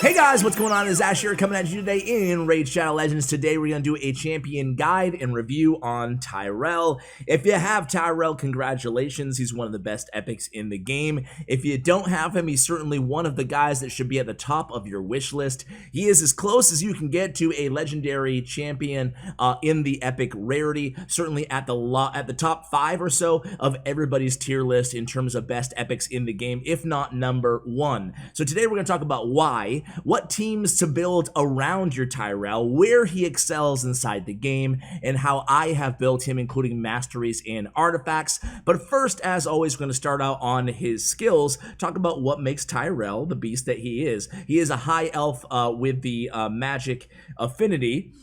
Hey guys, what's going on? It's Ash here coming at you today in Raid Shadow Legends. Today we're going to do a champion guide and review on Tayrel. If you have Tayrel, congratulations. He's one of the best epics in the game. If you don't have him, he's certainly one of the guys that should be at the top of your wish list. He is as close as you can get to a legendary champion in the epic rarity. Certainly at the top 5 or so of everybody's tier list in terms of best epics in the game, if not number 1. So today we're going to talk about why, what teams to build around your Tayrel, where he excels inside the game, and how I have built him, including masteries and artifacts. But first, as always, we're going to start out on his skills, talk about what makes Tayrel the beast that he is. He is a high elf with the magic affinity.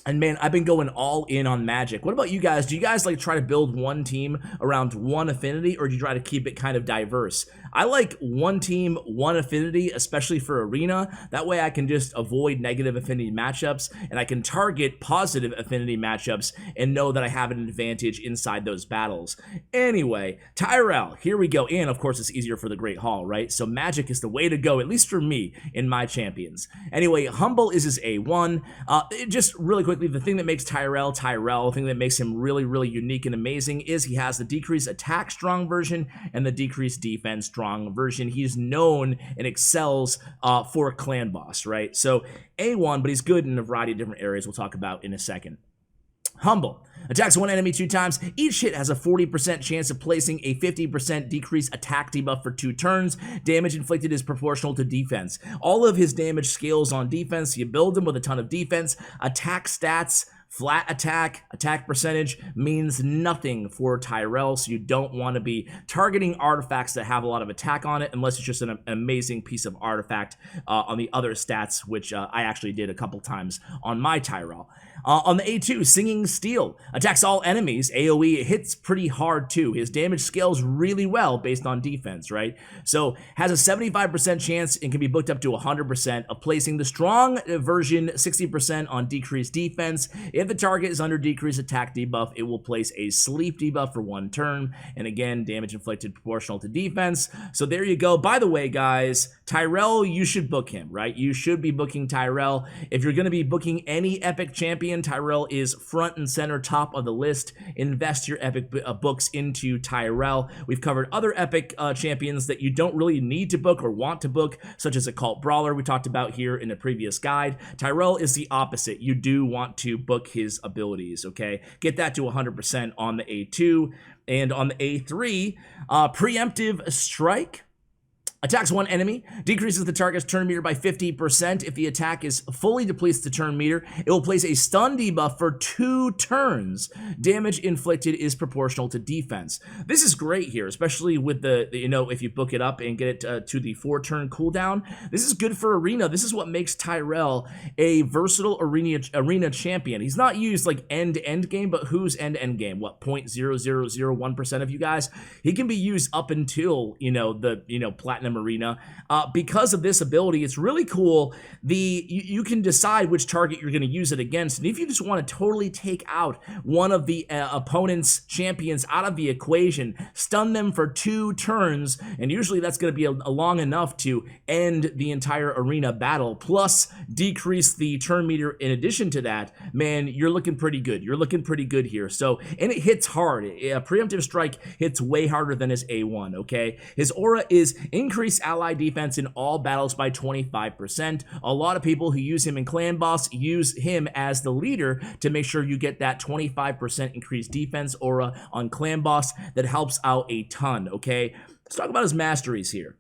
And man, I've been going all in on magic. What about you guys? Do you guys like try to build one team around one affinity, or do you try to keep it kind of diverse? I like one team, one affinity, especially for arena. That way I can just avoid negative affinity matchups, and I can target positive affinity matchups and know that I have an advantage inside those battles. Anyway, Tayrel, here we go. And of course, it's easier for the Great Hall, right? So magic is the way to go, at least for me in my champions. Anyway, humble is his A1. Just really quick, the thing that makes Tayrel, the thing that makes him really, really unique and amazing is he has the decreased attack strong version and the decreased defense strong version. He's known and excels for clan boss, right? So A1, but he's good in a variety of different areas we'll talk about in a second. Humble. Attacks one enemy 2 times. Each hit has a 40% chance of placing a 50% decreased attack debuff for 2 turns. Damage inflicted is proportional to defense. All of his damage scales on defense. You build him with a ton of defense. Attack stats, flat attack percentage means nothing for Tayrel, so you don't want to be targeting artifacts that have a lot of attack on it unless it's just an amazing piece of artifact on the other stats, which I actually did a couple times on my Tayrel. On the A2, Singing Steel. Attacks all enemies. AoE hits pretty hard too. His damage scales really well based on defense, right? So has a 75% chance and can be booked up to 100% of placing the strong version 60% on decreased defense. If the target is under decreased attack debuff, it will place a sleep debuff for 1 turn. And again, damage inflicted proportional to defense. So there you go. By the way, guys, Tayrel, you should book him, right? You should be booking Tayrel. If you're going to be booking any epic champion, Tayrel is front and center, top of the list. Invest your epic books into Tayrel. We've covered other epic champions that you don't really need to book or want to book, such as a cult brawler we talked about here in a previous guide. Tayrel is the opposite. You do want to book his abilities, okay? Get that to 100% on the A2. And on the A3, Preemptive Strike. Attacks one enemy, decreases the target's turn meter by 50%. If the attack is fully depletes the turn meter, it will place a stun debuff for 2 turns. Damage inflicted is proportional to defense. This is great here, especially with the if you book it up and get it to the 4-turn cooldown. This is good for arena. This is what makes Tayrel a versatile arena champion. He's not used like end-to-end game, but who's end-to-end game? What, 0.0001% of you guys? He can be used up until, the platinum arena. Because of this ability, it's really cool. You can decide which target you're going to use it against, and if you just want to totally take out one of the opponent's champions out of the equation, stun them for 2 turns, and usually that's going to be long enough to end the entire arena battle, plus decrease the turn meter in addition to that, man, you're looking pretty good. You're looking pretty good here. So, and it hits hard. Preemptive Strike hits way harder than his A1, okay? His aura is increase ally defense in all battles by 25%. A lot of people who use him in Clan Boss use him as the leader to make sure you get that 25% increased defense aura on Clan Boss that helps out a ton, okay? Let's talk about his masteries here.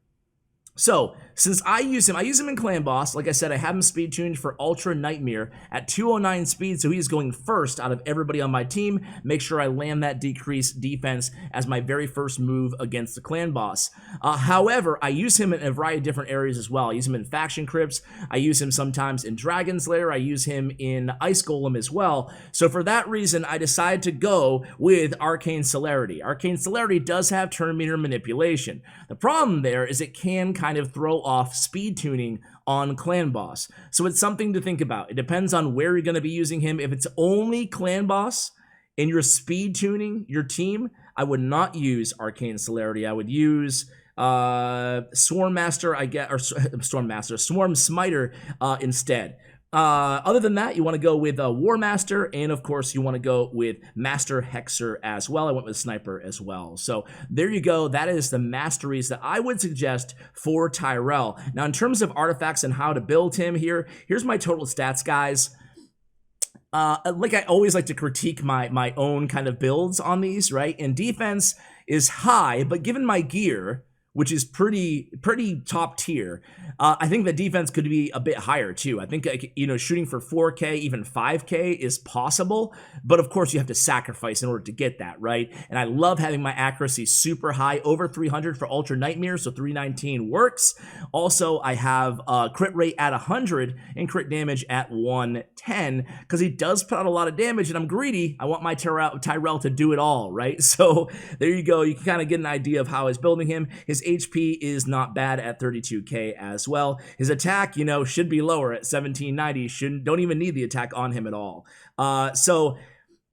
So, since I use him in Clan Boss. Like I said, I have him speed tuned for Ultra Nightmare at 209 speed, so he's going first out of everybody on my team. Make sure I land that decreased defense as my very first move against the Clan Boss. However, I use him in a variety of different areas as well. I use him in Faction Crypts, I use him sometimes in Dragon's Lair, I use him in Ice Golem as well. So for that reason, I decided to go with Arcane Celerity. Arcane Celerity does have turn meter manipulation. The problem there is it can kind of throw off speed tuning on Clan Boss. So it's something to think about. It depends on where you're going to be using him. If it's only Clan Boss and you're speed tuning your team, I would not use Arcane Celerity. I would use Swarm Master, I get, or Storm Master, Swarm Smiter instead. Other than that, you want to go with War Master, and of course, you want to go with Master Hexer as well. I went with Sniper as well. So there you go. That is the masteries that I would suggest for Tayrel. Now, in terms of artifacts and how to build him here, here's my total stats, guys. Like I always like to critique my own kind of builds on these, right? And defense is high, but given my gear, which is pretty top tier, I think the defense could be a bit higher too. I think, you know, shooting for 4K, even 5K is possible, but of course you have to sacrifice in order to get that, right? And I love having my accuracy super high, over 300 for Ultra Nightmare, so 319 works. Also, I have crit rate at 100 and crit damage at 110, because he does put out a lot of damage, and I'm greedy. I want my Tayrel to do it all, right? So there you go. You can kind of get an idea of how I was building him. His HP is not bad at 32k as well. His attack, you know, should be lower at 1790. Don't even need the attack on him at all. So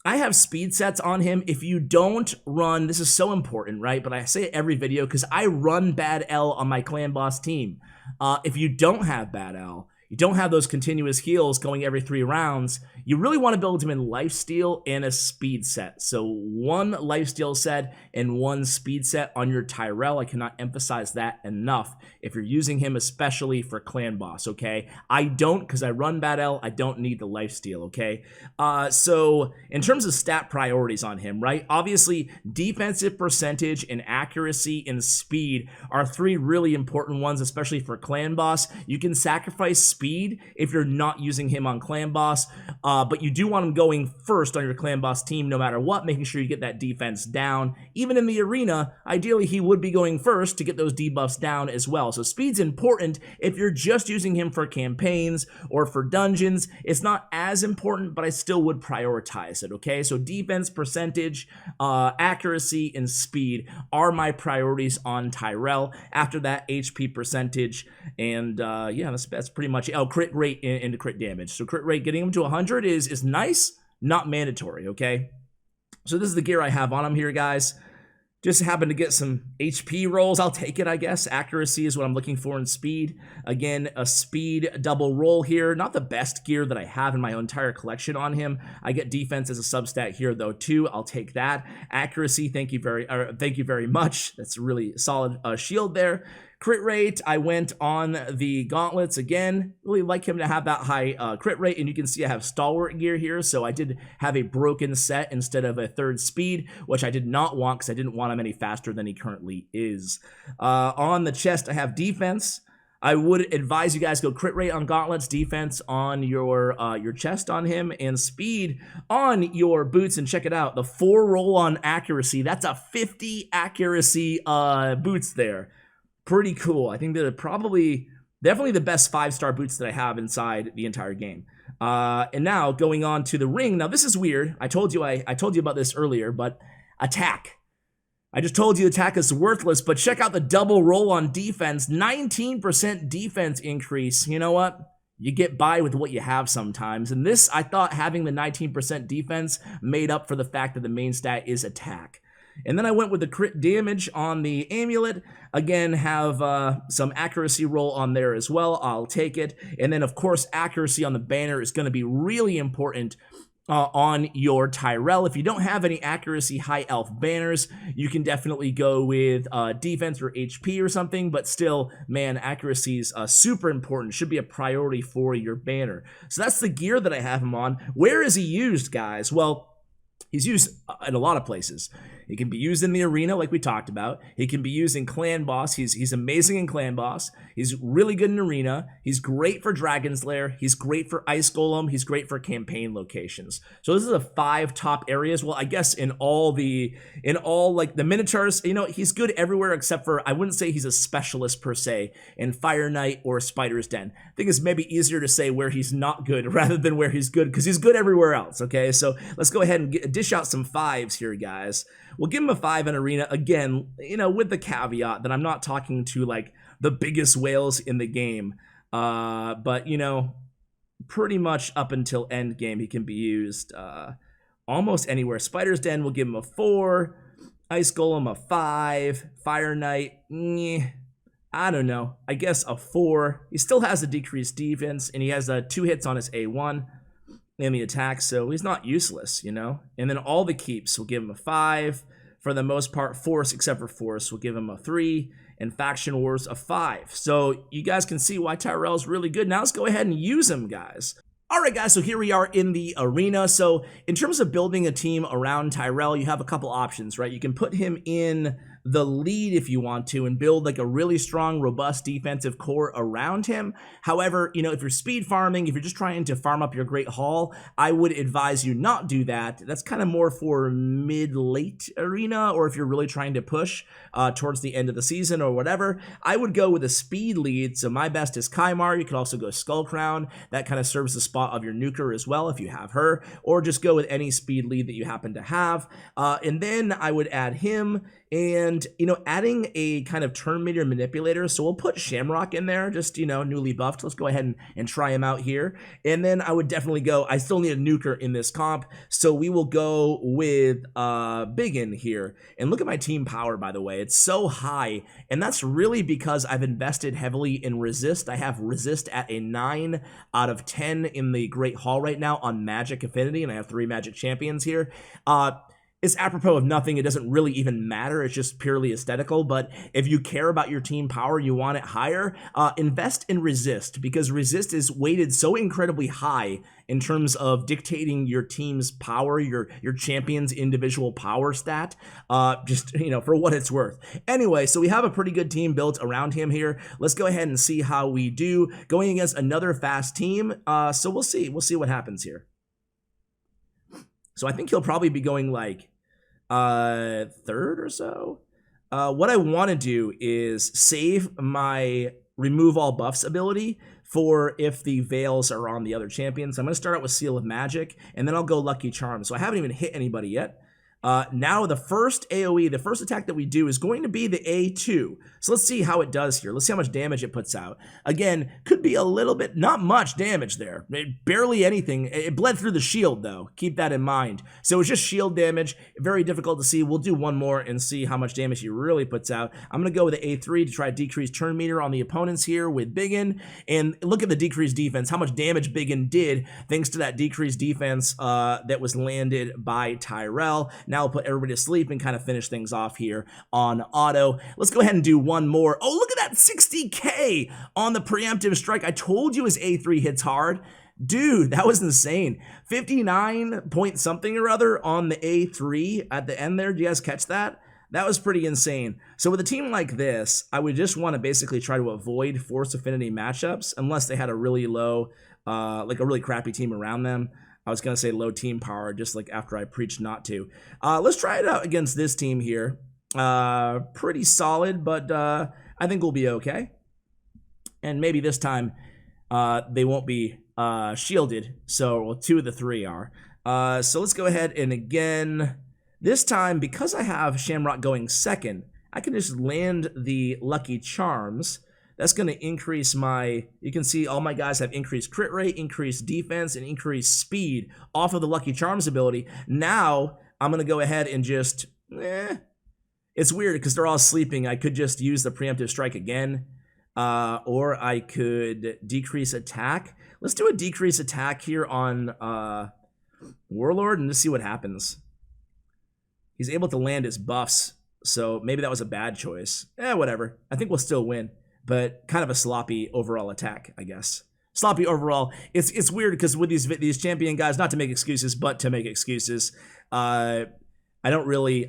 I have speed sets on him. If you don't run, this is so important, right? But I say it every video because I run Bad L on my clan boss team. If you don't have Bad L, you don't have those continuous heals going every 3 rounds, you really want to build him in lifesteal and a speed set. So 1 lifesteal set and 1 speed set on your Tayrel. I cannot emphasize that enough if you're using him, especially for clan boss, okay? I don't, because I run Bad L, I don't need the lifesteal, okay? So in terms of stat priorities on him, right? Obviously, defensive percentage and accuracy and speed are 3 really important ones, especially for clan boss. You can sacrifice speed if you're not using him on clan boss, but you do want him going first on your clan boss team no matter what, making sure you get that defense down. Even in the arena, ideally he would be going first to get those debuffs down as well. So speed's important. If you're just using him for campaigns or for dungeons, it's not as important, but I still would prioritize it, okay? So defense percentage, accuracy, and speed are my priorities on Tayrel. After that, HP percentage, and yeah, that's pretty much it. Oh, crit rate into crit damage. So crit rate, getting him to 100 is nice, not mandatory, okay? So this is the gear I have on him here, guys. Just happen to get some HP rolls. I'll take it, I guess. Accuracy is what I'm looking for in speed. Again, a speed double roll here. Not the best gear that I have in my entire collection on him. I get defense as a substat here, though, too. I'll take that. Accuracy, thank you very much. That's a really solid shield there. Crit rate, I went on the gauntlets again. Really like him to have that high crit rate, and you can see I have stalwart gear here, so I did have a broken set instead of a 3rd speed, which I did not want because I didn't want him any faster than he currently is. On the chest, I have defense. I would advise you guys go crit rate on gauntlets, defense on your chest on him, and speed on your boots. And check it out, the 4 roll on accuracy. That's a 50 accuracy boots there. Pretty cool. I think they're definitely the best 5-star boots that I have inside the entire game. And now going on to the ring. Now this is weird. I told you about this earlier, but attack. I just told you attack is worthless, but check out the double roll on defense. 19% defense increase. You know what? You get by with what you have sometimes. And this, I thought having the 19% defense made up for the fact that the main stat is attack. And then I went with the crit damage on the amulet. Again, have some accuracy roll on there as well. I'll take it. And then, of course, accuracy on the banner is going to be really important on your Tayrel. If you don't have any accuracy high elf banners, you can definitely go with defense or HP or something, but still, man, accuracy is super important. Should be a priority for your banner. So that's the gear that I have him on. Where is he used, guys? Well, he's used in a lot of places. He can be used in the arena, like we talked about. He can be used in Clan Boss. He's amazing in Clan Boss. He's really good in arena. He's great for Dragon's Lair. He's great for Ice Golem. He's great for campaign locations. So this is the 5 top areas. Well, I guess in all like the Minotaurs, you know, he's good everywhere except for, I wouldn't say he's a specialist per se in Fire Knight or Spider's Den. I think it's maybe easier to say where he's not good rather than where he's good, because he's good everywhere else, okay? So let's go ahead and dish out some 5s here, guys. We'll give him a 5 in arena, again, you know, with the caveat that I'm not talking to like the biggest whales in the game, but you know, pretty much up until end game he can be used almost anywhere. Spider's Den will give him a 4. Ice Golem a 5. Fire Knight, I don't know. I guess a 4. He still has a decreased defense, and he has 2 hits on his A1 in the attack, so he's not useless, you know? And then all the keeps will give him a 5. For the most part, Force, except for Force, will give him a 3. And Faction Wars a 5. So you guys can see why Tayrel is really good. Now let's go ahead and use him, guys. Alright guys, so here we are in the arena. So in terms of building a team around Tayrel, you have a couple options, right? You can put him in the lead if you want to and build like a really strong, robust defensive core around him. However, you know, if you're speed farming, if you're just trying to farm up your Great Hall, I would advise you not do that. That's kind of more for mid-late arena, or if you're really trying to push towards the end of the season or whatever. I would go with a speed lead. So my best is Kymar. You could also go Skull Crown. That kind of serves the spot of your nuker as well if you have her, or just go with any speed lead that you happen to have. And then I would add him. And, you know, adding a kind of turn meter manipulator. So we'll put Shamrock in there, just, you know, newly buffed. Let's go ahead and try him out here. And then I would definitely go, I still need a nuker in this comp. So we will go with Biggin here. And look at my team power, by the way. It's so high. And that's really because I've invested heavily in resist. I have resist at a 9 out of 10 in the Great Hall right now on Magic Affinity. And I have 3 Magic Champions here. It's apropos of nothing. It doesn't really even matter. It's just purely aesthetical. But if you care about your team power, you want it higher, invest in resist, because resist is weighted so incredibly high in terms of dictating your team's power, your champion's individual power stat, just, you know, for what it's worth. Anyway, so we have a pretty good team built around him here. Let's go ahead and see how we do going against another fast team. So we'll see. We'll see what happens here. So I think he'll probably be going like 3rd or so. What I want to do is save my remove all buffs ability for if the veils are on the other champions. I'm going to start out with Seal of Magic, and then I'll go Lucky Charm. So I haven't even hit anybody yet. Now the first AoE, the first attack that we do is going to be the A2. So let's see how it does here. Let's see how much damage it puts out. Again, could be a little bit, not much damage there. Barely anything. It bled through the shield though. Keep that in mind. So it's just shield damage. Very difficult to see. We'll do one more and see how much damage he really puts out. I'm going to go with the A3 to try to decrease turn meter on the opponents here with Biggin. And look at the decreased defense, how much damage Biggin did thanks to that decreased defense that was landed by Tayrel. Now I'll put everybody to sleep and kind of finish things off here on auto. Let's go ahead and do one more. Oh, look at that 60k on the preemptive strike. I told you his A3 hits hard. Dude, that was insane. 59 point something or other on the A3 at the end there. Do you guys catch that? That was pretty insane. So with a team like this, I would just want to basically try to avoid Force Affinity matchups unless they had a really low, like a really crappy team around them. I was going to say low team power, just like after I preached not to. Let's try it out against this team here. Pretty solid, but I think we'll be okay. And maybe this time they won't be shielded. So well, 2 of the 3 are. So let's go ahead and again, this time, because I have Shamrock going second, I can just land the Lucky Charms. That's going to increase my, you can see all my guys have increased crit rate, increased defense, and increased speed off of the Lucky Charms ability. Now, I'm going to go ahead and just, it's weird because they're all sleeping. I could just use the preemptive strike again, or I could decrease attack. Let's do a decrease attack here on Warlord and just see what happens. He's able to land his buffs, so maybe that was a bad choice. Whatever. I think we'll still win. But kind of a sloppy overall attack, I guess. Sloppy overall. It's weird because with these champion guys, not to make excuses, but to make excuses, I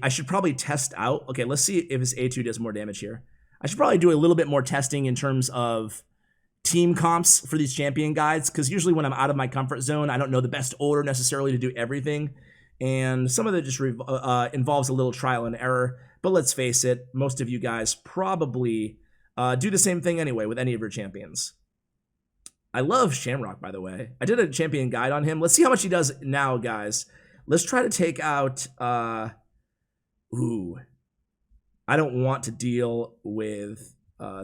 should probably test out. Okay, let's see if his A2 does more damage here. I should probably do a little bit more testing in terms of team comps for these champion guides, because usually when I'm out of my comfort zone, I don't know the best order necessarily to do everything. And some of it just involves a little trial and error. But let's face it, most of you guys probably do the same thing anyway with any of your champions. I love Shamrock, by the way. I did a champion guide on him. Let's see how much he does now, guys. Let's try to take out... ooh. I don't want to deal with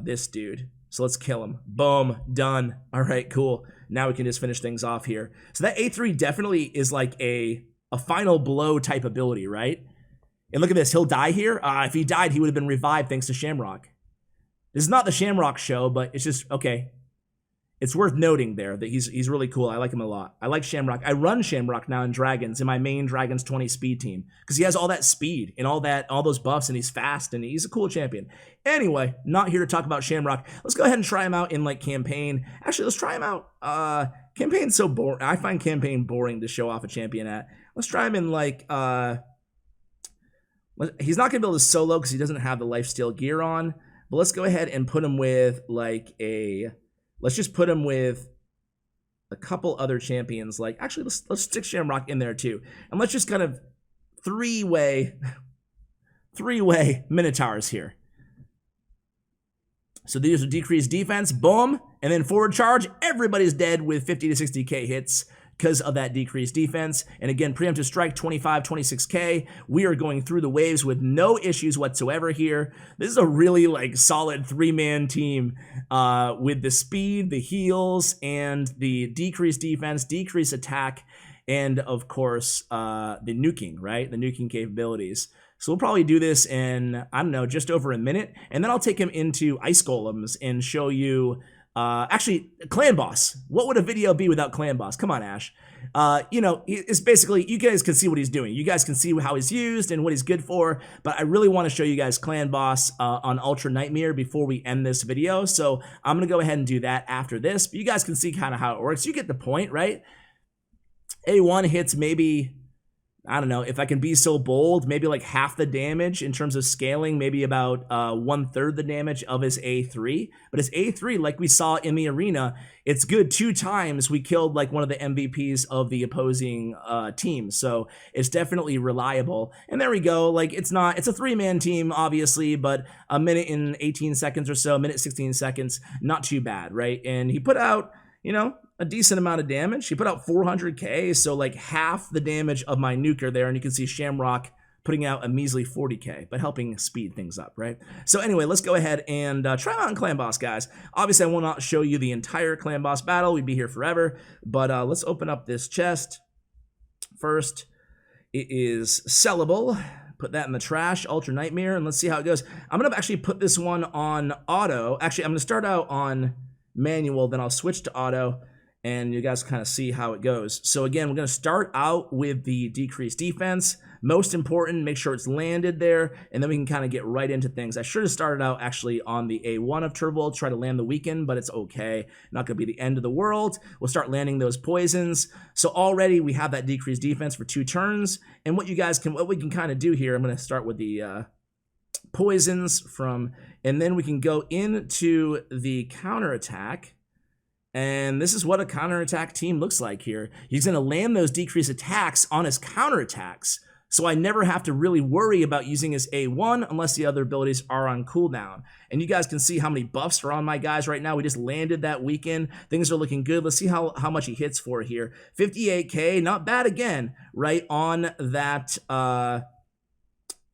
this dude. So let's kill him. Boom. Done. All right, cool. Now we can just finish things off here. So that A3 definitely is like a final blow type ability, right? And look at this, he'll die here. If he died, he would have been revived thanks to Shamrock. This is not the Shamrock show, but it's just, okay. It's worth noting there that he's really cool. I like him a lot. I like Shamrock. I run Shamrock now in Dragons, in my main Dragons 20 speed team, because he has all that speed and all those buffs, and he's fast, and he's a cool champion. Anyway, not here to talk about Shamrock. Let's go ahead and try him out in like campaign. Actually, let's try him out. Campaign's so boring. I find campaign boring to show off a champion at. Let's try him in like he's not gonna be able to solo because he doesn't have the lifesteal gear on. But let's go ahead and put him with like let's just put him with a couple other champions. Like, actually, let's stick Shamrock in there too. And let's just kind of three-way Minotaurs here. So these are decreased defense, boom, and then forward charge. Everybody's dead with 50 to 60k hits because of that decreased defense. And again, preemptive strike, 25, 26k. We are going through the waves with no issues whatsoever here. This is a really like solid 3-man team with the speed, the heals, and the decreased defense, decreased attack, and of course, the nuking, right? The nuking capabilities. So we'll probably do this in, I don't know, just over a minute. And then I'll take him into Ice Golems and show you actually, Clan Boss. What would a video be without Clan Boss? Come on, Ash. You know, it's basically, you guys can see what he's doing. You guys can see how he's used and what he's good for, but I really want to show you guys Clan Boss on Ultra Nightmare before we end this video. So I'm going to go ahead and do that after this, but you guys can see kind of how it works. You get the point, right? A1 hits maybe, I don't know, if I can be so bold, maybe like half the damage in terms of scaling, maybe about 1/3 the damage of his A3. But his A3, like we saw in the arena, it's good 2 times we killed like one of the MVPs of the opposing team. So it's definitely reliable. And there we go. Like it's a 3-man team, obviously, but a minute and 18 seconds or so, a minute 16 seconds, not too bad, right? And he put out, you know, a decent amount of damage. He put out 400k, so like half the damage of my nuker there, and you can see Shamrock putting out a measly 40k, but helping speed things up, right? So anyway, let's go ahead and try out on Clan Boss, guys. Obviously, I will not show you the entire Clan Boss battle. We'd be here forever, but let's open up this chest. First, it is sellable. Put that in the trash, Ultra Nightmare, and let's see how it goes. I'm gonna actually put this one on auto. Actually, I'm gonna start out on manual, then I'll switch to auto, and you guys kind of see how it goes. So again, we're going to start out with the decreased defense. Most important, make sure it's landed there, and then we can kind of get right into things. I should have started out actually on the A1 of Turvold, try to land the weaken, but it's okay. Not going to be the end of the world. We'll start landing those poisons. So already we have that decreased defense for 2 turns, and what we can kind of do here, I'm going to start with the poisons and then we can go into the counterattack. And this is what a counterattack team looks like here. He's going to land those decreased attacks on his counterattacks, so I never have to really worry about using his A1 unless the other abilities are on cooldown. And you guys can see how many buffs are on my guys right now. We just landed that weekend. Things are looking good. Let's see how much he hits for here. 58k, not bad again, right on that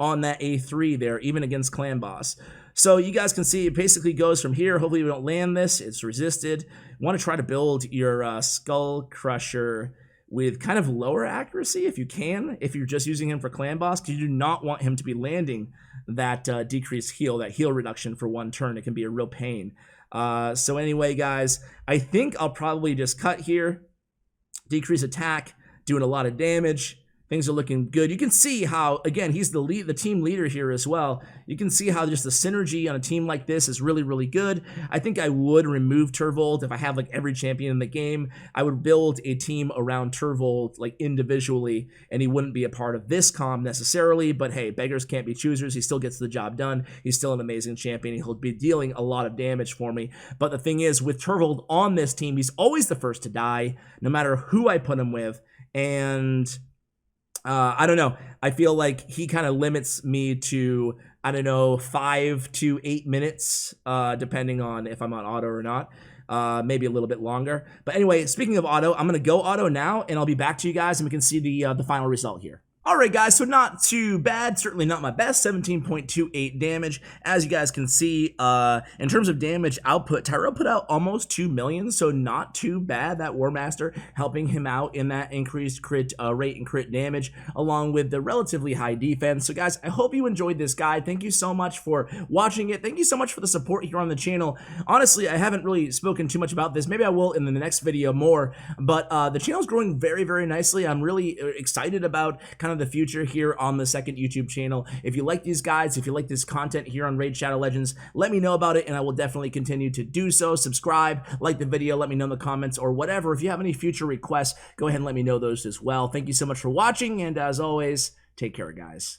A3 there, even against Clan Boss. So you guys can see it basically goes from here. Hopefully we don't land this. It's resisted. You want to try to build your Skull Crusher with kind of lower accuracy if you can, if you're just using him for Clan Boss, because you do not want him to be landing that decreased heal, that heal reduction for 1 turn. It can be a real pain. So anyway, guys, I think I'll probably just cut here. Decrease attack, doing a lot of damage. Things are looking good. You can see how, again, he's the team leader here as well. You can see how just the synergy on a team like this is really, really good. I think I would remove Turvold if I have like every champion in the game. I would build a team around Turvold like individually, and he wouldn't be a part of this comp necessarily, but hey, beggars can't be choosers. He still gets the job done. He's still an amazing champion. He'll be dealing a lot of damage for me. But the thing is, with Turvold on this team, he's always the first to die, no matter who I put him with, and I don't know. I feel like he kind of limits me to, I don't know, 5 to 8 minutes, depending on if I'm on auto or not. Maybe a little bit longer. But anyway, speaking of auto, I'm going to go auto now, and I'll be back to you guys, and we can see the final result here. Alright guys, so not too bad, certainly not my best, 17.28 damage. As you guys can see, in terms of damage output, Tayrel put out almost 2 million, so not too bad. That War Master helping him out in that increased crit rate and crit damage, along with the relatively high defense. So guys, I hope you enjoyed this guide. Thank you so much for watching it. Thank you so much for the support here on the channel. Honestly, I haven't really spoken too much about this. Maybe I will in the next video more, but the channel's growing very, very nicely. I'm really excited about kind of the future here on the second YouTube channel. If you like these guides, if you like this content here on Raid Shadow Legends, let me know about it and I will definitely continue to do so. Subscribe, like the video, let me know in the comments or whatever. If you have any future requests, go ahead and let me know those as well. Thank you so much for watching, and as always, take care, guys.